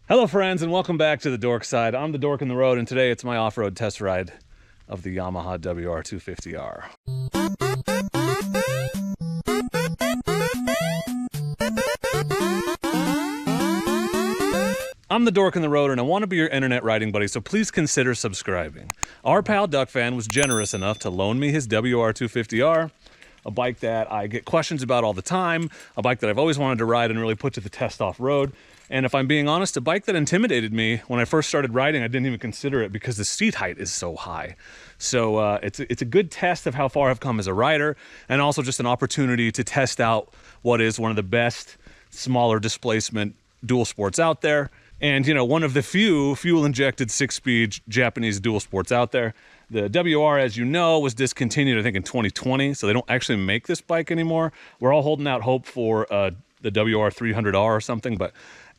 Hello friends, and welcome back to the Dork Side. I'm the Dork in the Road, and today it's my off-road test ride of the Yamaha WR250R. I'm the Dork in the Road, and I want to be your internet riding buddy, so please consider subscribing. Our pal Duck Fan was generous enough to loan me his WR250R, a bike that I get questions about all the time, a bike that I've always wanted to ride and really put to the test off-road. And if I'm being honest, a bike that intimidated me when I first started riding. I didn't even consider it because the seat height is so high. So it's a good test of how far I've come as a rider, and also just an opportunity to test out what is one of the best smaller displacement dual sports out there. And, you know, one of the few fuel-injected 6-speed Japanese dual sports out there. The WR, as you know, was discontinued, I think, in 2020, so they don't actually make this bike anymore. We're all holding out hope for the WR300R or something, but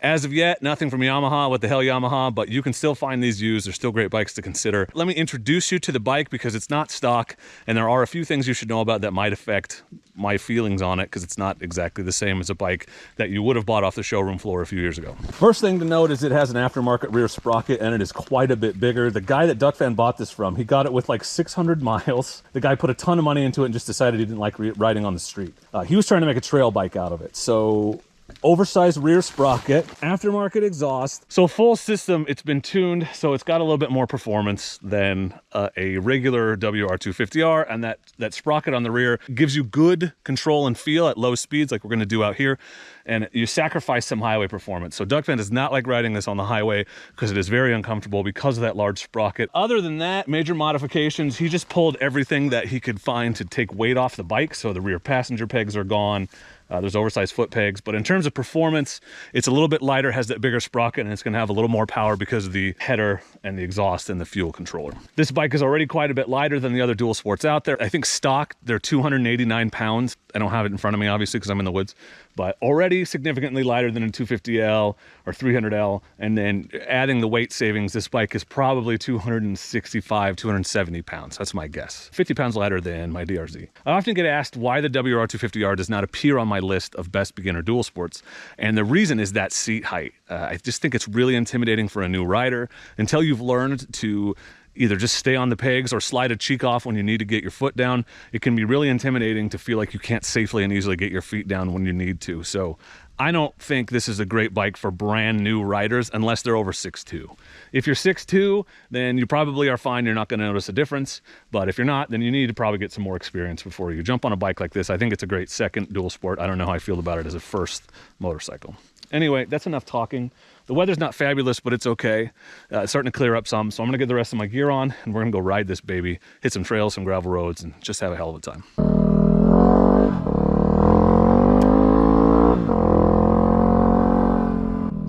as of yet, nothing from Yamaha. What the hell, Yamaha? But you can still find these used. They're still great bikes to consider. Let me introduce you to the bike because it's not stock, and there are a few things you should know about that might affect my feelings on it, because it's not exactly the same as a bike that you would have bought off the showroom floor a few years ago. First thing to note is it has an aftermarket rear sprocket, and it is quite a bit bigger. The guy that Duck Fan bought this from, he got it with like 600 miles. The guy put a ton of money into it and just decided he didn't like riding on the street. He was trying to make a trail bike out of it. So oversized rear sprocket, aftermarket exhaust. So full system, it's been tuned, so it's got a little bit more performance than a regular WR250R, and that sprocket on the rear gives you good control and feel at low speeds like we're going to do out here, and you sacrifice some highway performance. So Duck Fan does not like riding this on the highway because it is very uncomfortable because of that large sprocket. Other than that, major modifications, he just pulled everything that he could find to take weight off the bike. So the rear passenger pegs are gone. There's oversized foot pegs, but in terms of performance, it's a little bit lighter, has that bigger sprocket, and it's going to have a little more power because of the header and the exhaust and the fuel controller. This bike is already quite a bit lighter than the other dual sports out there. I think stock, they're 289 pounds. I don't have it in front of me, obviously, because I'm in the woods, but already significantly lighter than a 250L or 300L. And then adding the weight savings, this bike is probably 265, 270 pounds. That's my guess. 50 pounds lighter than my DRZ. I often get asked why the WR250R does not appear on my list of best beginner dual sports. And the reason is that seat height. I just think it's really intimidating for a new rider until you've learned to either just stay on the pegs or slide a cheek off when you need to get your foot down. It can be really intimidating to feel like you can't safely and easily get your feet down when you need to. So I don't think this is a great bike for brand new riders unless they're over 6'2". If you're 6'2", then you probably are fine. You're not going to notice a difference. But if you're not, then you need to probably get some more experience before you jump on a bike like this. I think it's a great second dual sport. I don't know how I feel about it as a first motorcycle. Anyway, that's enough talking. The weather's not fabulous, but it's okay. It's starting to clear up some, so I'm gonna get the rest of my gear on, and we're gonna go ride this baby, hit some trails, some gravel roads, and just have a hell of a time.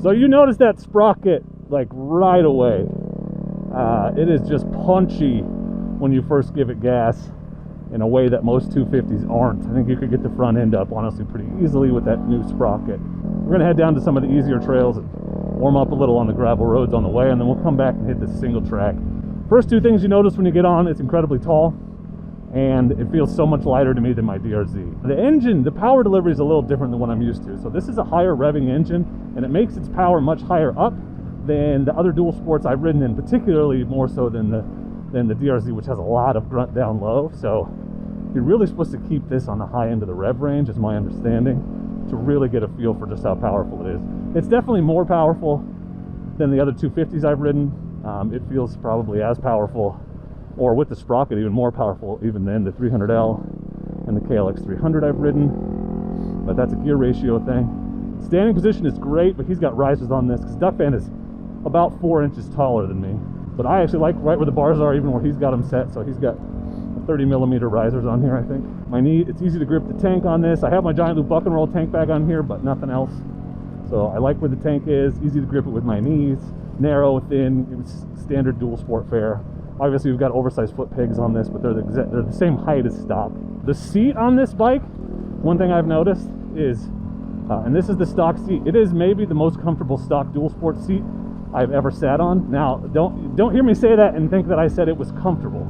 So you notice that sprocket like right away. It is just punchy when you first give it gas in a way that most 250s aren't. I think you could get the front end up honestly pretty easily with that new sprocket. We're gonna head down to some of the easier trails and warm up a little on the gravel roads on the way, and then we'll come back and hit the single track. First two things you notice when you get on, it's incredibly tall, and it feels so much lighter to me than my DRZ. The engine, the power delivery is a little different than what I'm used to. So this is a higher revving engine, and it makes its power much higher up than the other dual sports I've ridden in, particularly more so than the DRZ, which has a lot of grunt down low. So you're really supposed to keep this on the high end of the rev range, is my understanding, to really get a feel for just how powerful it is. It's definitely more powerful than the other 250s I've ridden. It feels probably as powerful, or with the sprocket even more powerful even than the 300L and the KLX 300 I've ridden, but that's a gear ratio thing. Standing position is great, but he's got risers on this because Duck Fan is about 4 inches taller than me. But I actually like right where the bars are, even where he's got them set, so he's got 30mm risers on here, I think. My knee, it's easy to grip the tank on this. I have my giant loop buck and roll tank bag on here, but nothing else. So I like where the tank is, easy to grip it with my knees, narrow, thin, it's standard dual sport fare. Obviously we've got oversized foot pegs on this, but they're the same height as stock. The seat on this bike, one thing I've noticed is, and this is the stock seat, it is maybe the most comfortable stock dual sport seat I've ever sat on. Now, don't hear me say that and think that I said it was comfortable.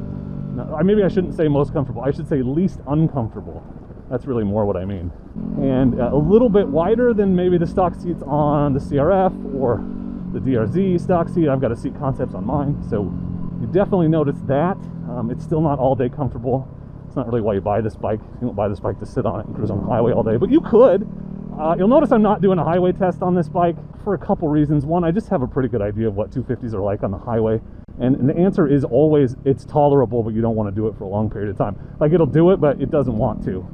No, maybe I shouldn't say most comfortable, I should say least uncomfortable. That's really more what I mean. And a little bit wider than maybe the stock seats on the CRF or the DRZ stock seat. I've got a seat concepts on mine, so you definitely notice that. It's still not all day comfortable. It's not really why you buy this bike. You don't buy this bike to sit on it and cruise on the highway all day, but you could. You'll notice I'm not doing a highway test on this bike for a couple reasons. One, I just have a pretty good idea of what 250s are like on the highway. And the answer is always, it's tolerable, but you don't want to do it for a long period of time. Like, it'll do it, but it doesn't want to.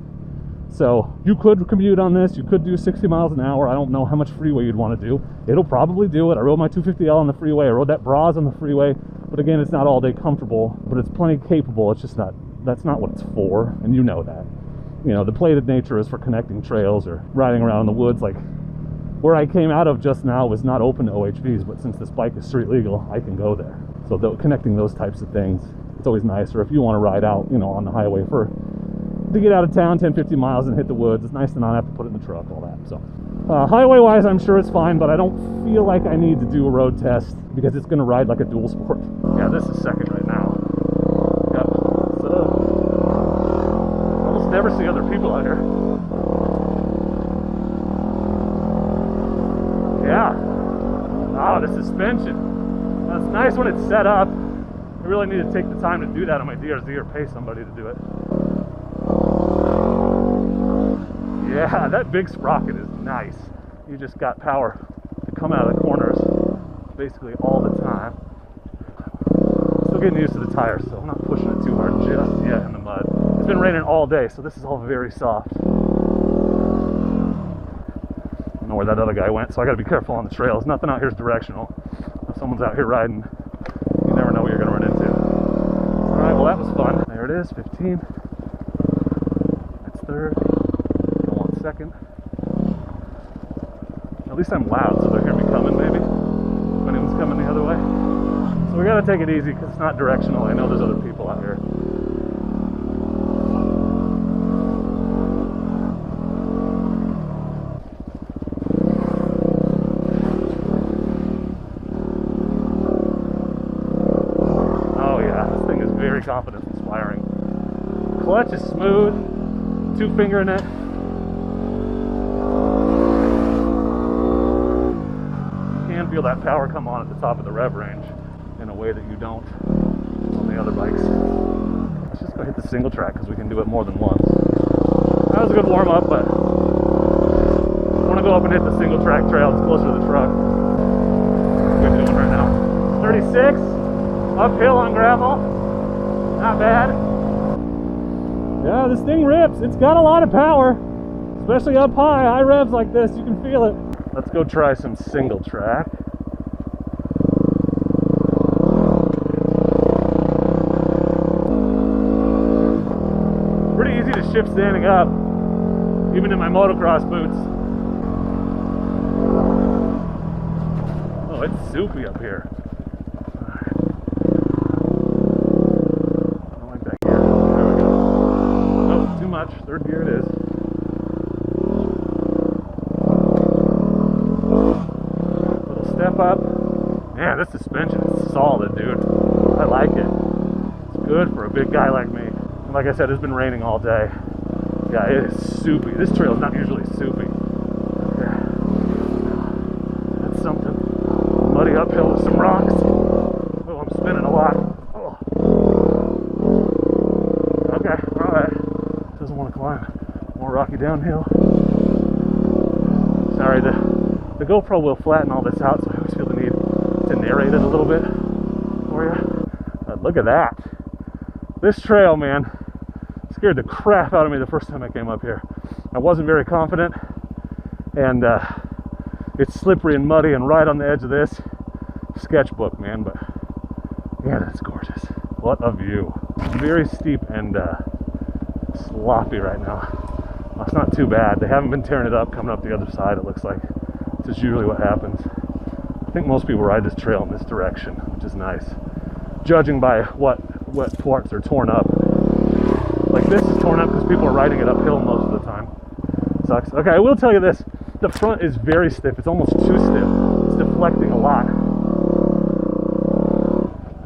So you could commute on this. You could do 60 miles an hour. I don't know how much freeway you'd want to do. It'll probably do it. I rode my 250L on the freeway. I rode that Bras on the freeway. But again, it's not all day comfortable, but it's plenty capable. It's just not, that's not what it's for. And you know that. You know, the plated nature is for connecting trails or riding around in the woods. Like where I came out of just now was not open to OHVs, but since this bike is street legal, I can go there. So connecting those types of things, it's always nice. Or if you want to ride out, you know, on the highway to get out of town 10-50 miles and hit the woods, it's nice to not have to put it in the truck, all that. So highway wise, I'm sure it's fine, but I don't feel like I need to do a road test because it's going to ride like a dual sport. Yeah, this is second right now. Yep. So almost never see other people out here. Yeah. Oh, the suspension. That's nice when it's set up. I really need to take the time to do that on my DRZ or pay somebody to do it. Yeah, that big sprocket is nice. You just got power to come out of the corners basically all the time. Still getting used to the tires, so I'm not pushing it too hard just yet in the mud. It's been raining all day, so this is all very soft. I don't know where that other guy went, so I gotta be careful on the trails. Nothing out here is directional. If someone's out here riding, you never know what you're gonna run into. All right, well that was fun. There it is, 15. That's third. Second. At least I'm loud, so they'll hear me coming, maybe, if anyone's coming the other way. So we gotta take it easy because it's not directional. I know there's other people out here. Oh yeah, this thing is very confidence inspiring. Clutch is smooth, 2-finger in it. Feel that power come on at the top of the rev range in a way that you don't on the other bikes. Let's just go hit the single track because we can do it more than once. That was a good warm up, but I want to go up and hit the single track trail. It's closer to the truck. What are we doing right now? 36 uphill on gravel. Not bad. Yeah, this thing rips. It's got a lot of power, especially up high revs like this. You can feel it. Let's go try some single track. Pretty easy to shift standing up, even in my motocross boots. Oh, it's soupy up here. I don't like that gear. There we go. Oh, too much. Third gear it is. Step up. Man, this suspension is solid, dude. I like it. It's good for a big guy like me. And like I said, it's been raining all day. Yeah, it is soupy. This trail is not usually soupy. Okay. That's something. Muddy uphill with some rocks. Oh, I'm spinning a lot. Oh. Okay, alright. Doesn't want to climb. More rocky downhill. Sorry, the GoPro will flatten all this out, so I always feel the need to narrate it a little bit for you. Look at that. This trail, man, scared the crap out of me the first time I came up here. I wasn't very confident, and it's slippery and muddy and right on the edge of this sketchbook, man, but yeah, that's gorgeous. What a view. Very steep and sloppy right now. Well, it's not too bad. They haven't been tearing it up coming up the other side, it looks like. This is usually what happens. I think most people ride this trail in this direction, which is nice. Judging by what parts are torn up. Like this is torn up because people are riding it uphill most of the time. Sucks. Okay, I will tell you this. The front is very stiff. It's almost too stiff. It's deflecting a lot.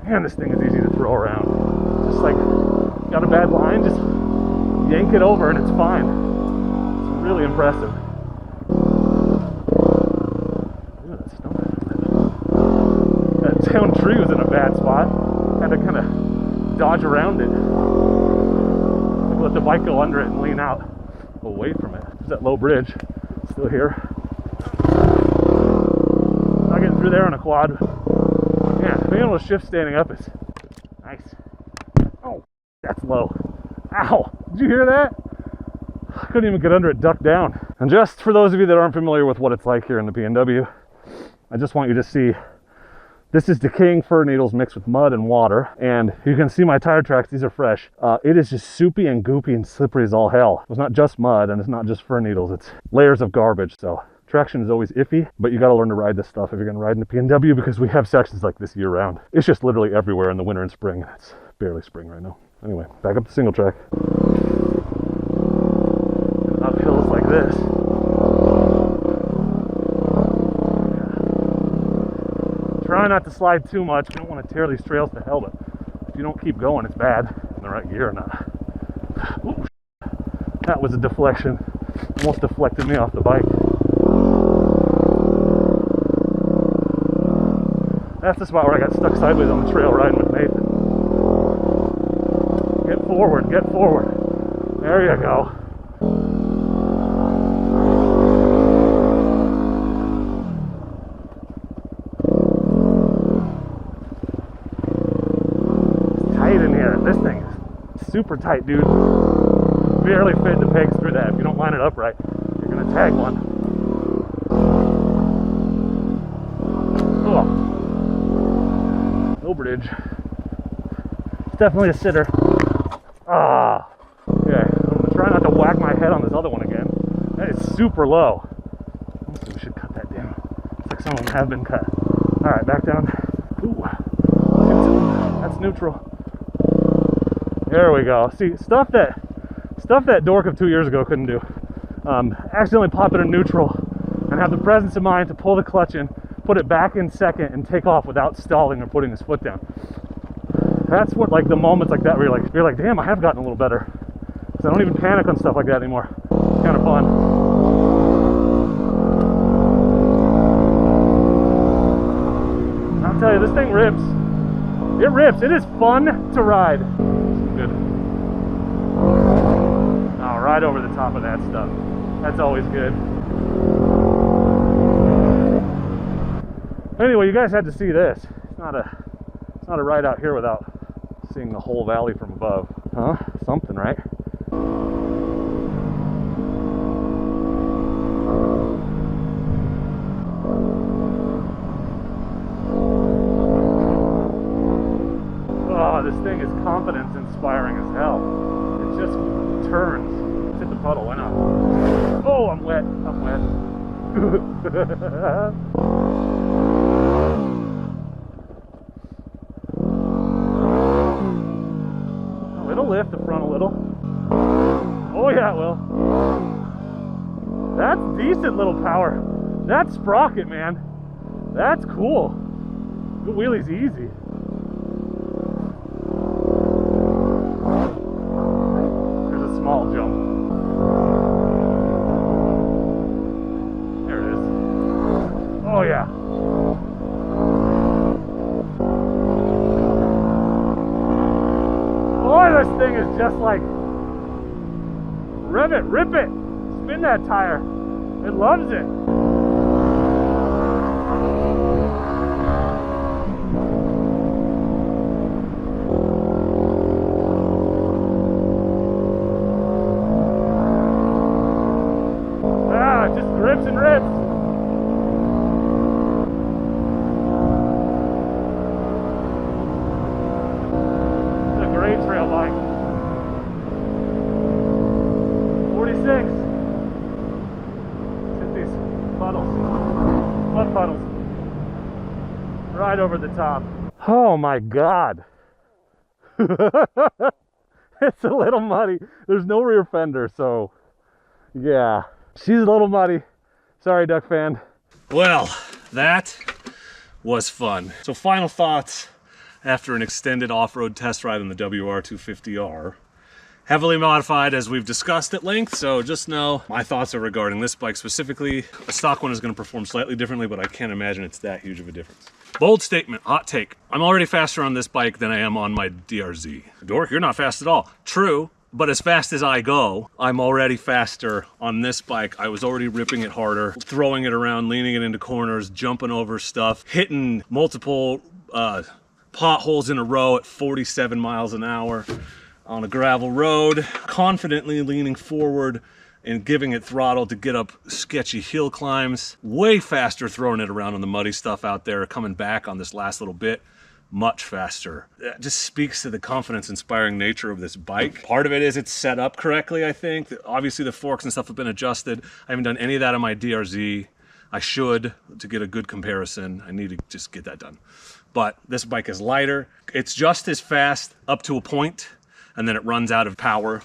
Man, this thing is easy to throw around. Just like, got a bad line, just yank it over and it's fine. It's really impressive. down tree was in a bad spot. Had to kind of dodge around it. Like let the bike go under it and lean out away from it. There's that low bridge still here. Not getting through there on a quad. Yeah, being able to shift standing up is nice. Oh, that's low. Ow! Did you hear that? I couldn't even get under it, duck down. And just for those of you that aren't familiar with what it's like here in the B&W, I just want you to see, this is decaying fir needles mixed with mud and water. And you can see my tire tracks, these are fresh. It is just soupy and goopy and slippery as all hell. It's not just mud and it's not just fir needles, it's layers of garbage. So traction is always iffy, but you gotta learn to ride this stuff if you're gonna ride in the B&W, because we have sections like this year round. It's just literally everywhere in the winter and spring. It's barely spring right now. Anyway, back up to single track. Up hills like this. Yeah. Try not to slide too much. You don't want to tear these trails to hell, but if you don't keep going, it's bad in the right gear or not. Ooh, that was a deflection. Almost deflected me off the bike. That's the spot where I got stuck sideways on the trail riding with Nathan. Get forward, get forward. There you go. It's tight in here. This thing is super tight, dude. Barely fit the pegs through that. If you don't line it up right, you're gonna tag one. Oh. No bridge. It's definitely a sitter. Ah. Okay, I'm gonna try not to whack my head on this other one again. That is super low. Honestly, we should cut that down. It's like some of them have been cut. Alright, back down. Ooh. That's neutral. There we go. See, stuff that Dork of 2 years ago couldn't do. Accidentally pop it in neutral and have the presence of mind to pull the clutch in, put it back in second, and take off without stalling or putting his foot down. That's what, like, the moments like that where you're like, damn, I have gotten a little better. Because I don't even panic on stuff like that anymore. It's kind of fun. I'll tell you, this thing rips. It rips. It is fun to ride. Good. Oh, right over the top of that stuff. That's always good. Anyway, you guys had to see this. It's not a ride out here without seeing the whole valley from above. Huh? Something, right? Oh, this thing is confidence inspiring as hell. It just turns. Let's hit the puddle, why not? Oh, I'm wet. I'm wet. It'll lift the front a little. Oh yeah, it will. That's decent little power. That sprocket, man. That's cool. The wheelie's easy. There's a small jump. There it is. Oh yeah. Boy, this thing is just like, rev it, rip it, spin that tire. It loves it. Ah, it just grips and rips. Trail bike. 46. Hit these puddles. Mud puddles. Right over the top. Oh my God. It's a little muddy. There's no rear fender, so yeah. She's a little muddy. Sorry, Duck fan. Well, that was fun. So final thoughts after an extended off-road test ride on the WR250R. Heavily modified, as we've discussed at length, so just know my thoughts are regarding this bike specifically. A stock one is going to perform slightly differently, but I can't imagine it's that huge of a difference. Bold statement, hot take. I'm already faster on this bike than I am on my DRZ. Dork, you're not fast at all. True, but as fast as I go, I'm already faster on this bike. I was already ripping it harder, throwing it around, leaning it into corners, jumping over stuff, hitting multiple potholes in a row at 47 miles an hour on a gravel road, confidently leaning forward and giving it throttle to get up sketchy hill climbs. Way faster throwing it around on the muddy stuff out there, coming back on this last little bit. Much faster. That just speaks to the confidence-inspiring nature of this bike. Part of it is it's set up correctly, I think. Obviously the forks and stuff have been adjusted. I haven't done any of that on my DRZ. I should, to get a good comparison. I need to just get that done. But this bike is lighter. It's just as fast up to a point, and then it runs out of power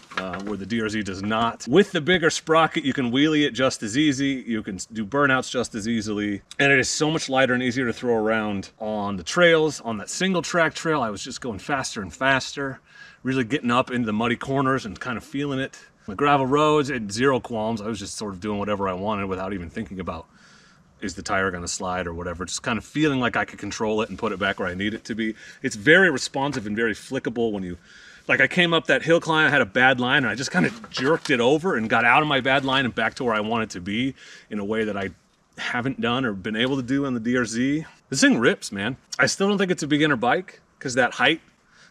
where the DRZ does not. With the bigger sprocket, you can wheelie it just as easy. You can do burnouts just as easily. And it is so much lighter and easier to throw around on the trails. On that single track trail, I was just going faster and faster, really getting up into the muddy corners and kind of feeling it. The gravel roads, it had zero qualms. I was just sort of doing whatever I wanted without even thinking about, is the tire gonna slide or whatever. Just kind of feeling like I could control it and put it back where I need it to be. It's very responsive and very flickable when you, like I came up that hill climb, I had a bad line and I just kind of jerked it over and got out of my bad line and back to where I want it to be in a way that I haven't done or been able to do on the DRZ. This thing rips, man. I still don't think it's a beginner bike because that height,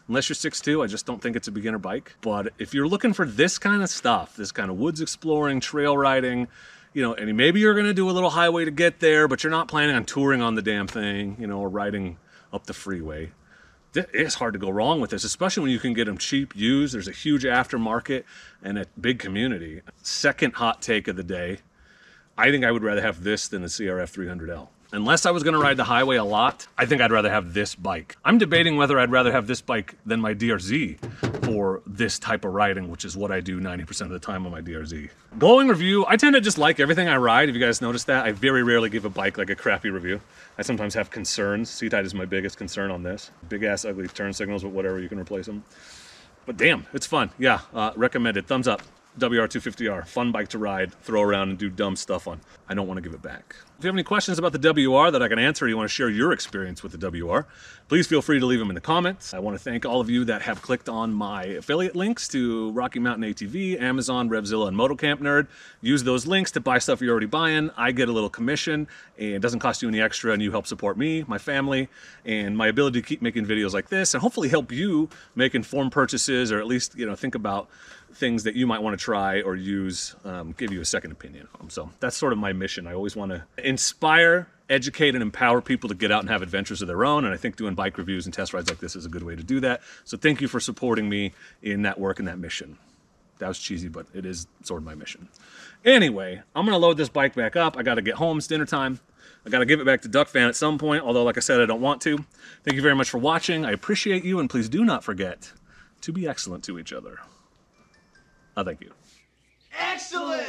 unless you're 6'2", I just don't think it's a beginner bike. But if you're looking for this kind of stuff, this kind of woods exploring, trail riding, you know, and maybe you're gonna do a little highway to get there, but you're not planning on touring on the damn thing, you know, or riding up the freeway. It's hard to go wrong with this, especially when you can get them cheap, used. There's a huge aftermarket and a big community. Second hot take of the day, I think I would rather have this than the CRF 300L. Unless I was gonna ride the highway a lot, I think I'd rather have this bike. I'm debating whether I'd rather have this bike than my DRZ for this type of riding, which is what I do 90% of the time on my DRZ. Glowing review, I tend to just like everything I ride. If you guys noticed that, I very rarely give a bike like a crappy review. I sometimes have concerns. Seat height is my biggest concern on this. Big ass ugly turn signals, but whatever, you can replace them. But damn, it's fun. Yeah, recommended, thumbs up. WR250R, fun bike to ride, throw around and do dumb stuff on. I don't want to give it back. If you have any questions about the WR that I can answer, or you want to share your experience with the WR, please feel free to leave them in the comments. I want to thank all of you that have clicked on my affiliate links to Rocky Mountain ATV, Amazon, Revzilla, and Motocamp Nerd. Use those links to buy stuff you're already buying. I get a little commission, and it doesn't cost you any extra, and you help support me, my family, and my ability to keep making videos like this, and hopefully help you make informed purchases, or at least, you know, think about things that you might want to try or use, give you a second opinion. So that's sort of my mission. I always want to inspire, educate, and empower people to get out and have adventures of their own. And I think doing bike reviews and test rides like this is a good way to do that. So thank you for supporting me in that work and that mission. That was cheesy, but it is sort of my mission. Anyway, I'm going to load this bike back up. I got to get home. It's dinner time. I got to give it back to Duck Fan at some point, although like I said, I don't want to. Thank you very much for watching. I appreciate you, and please do not forget to be excellent to each other. Thank you. Excellent!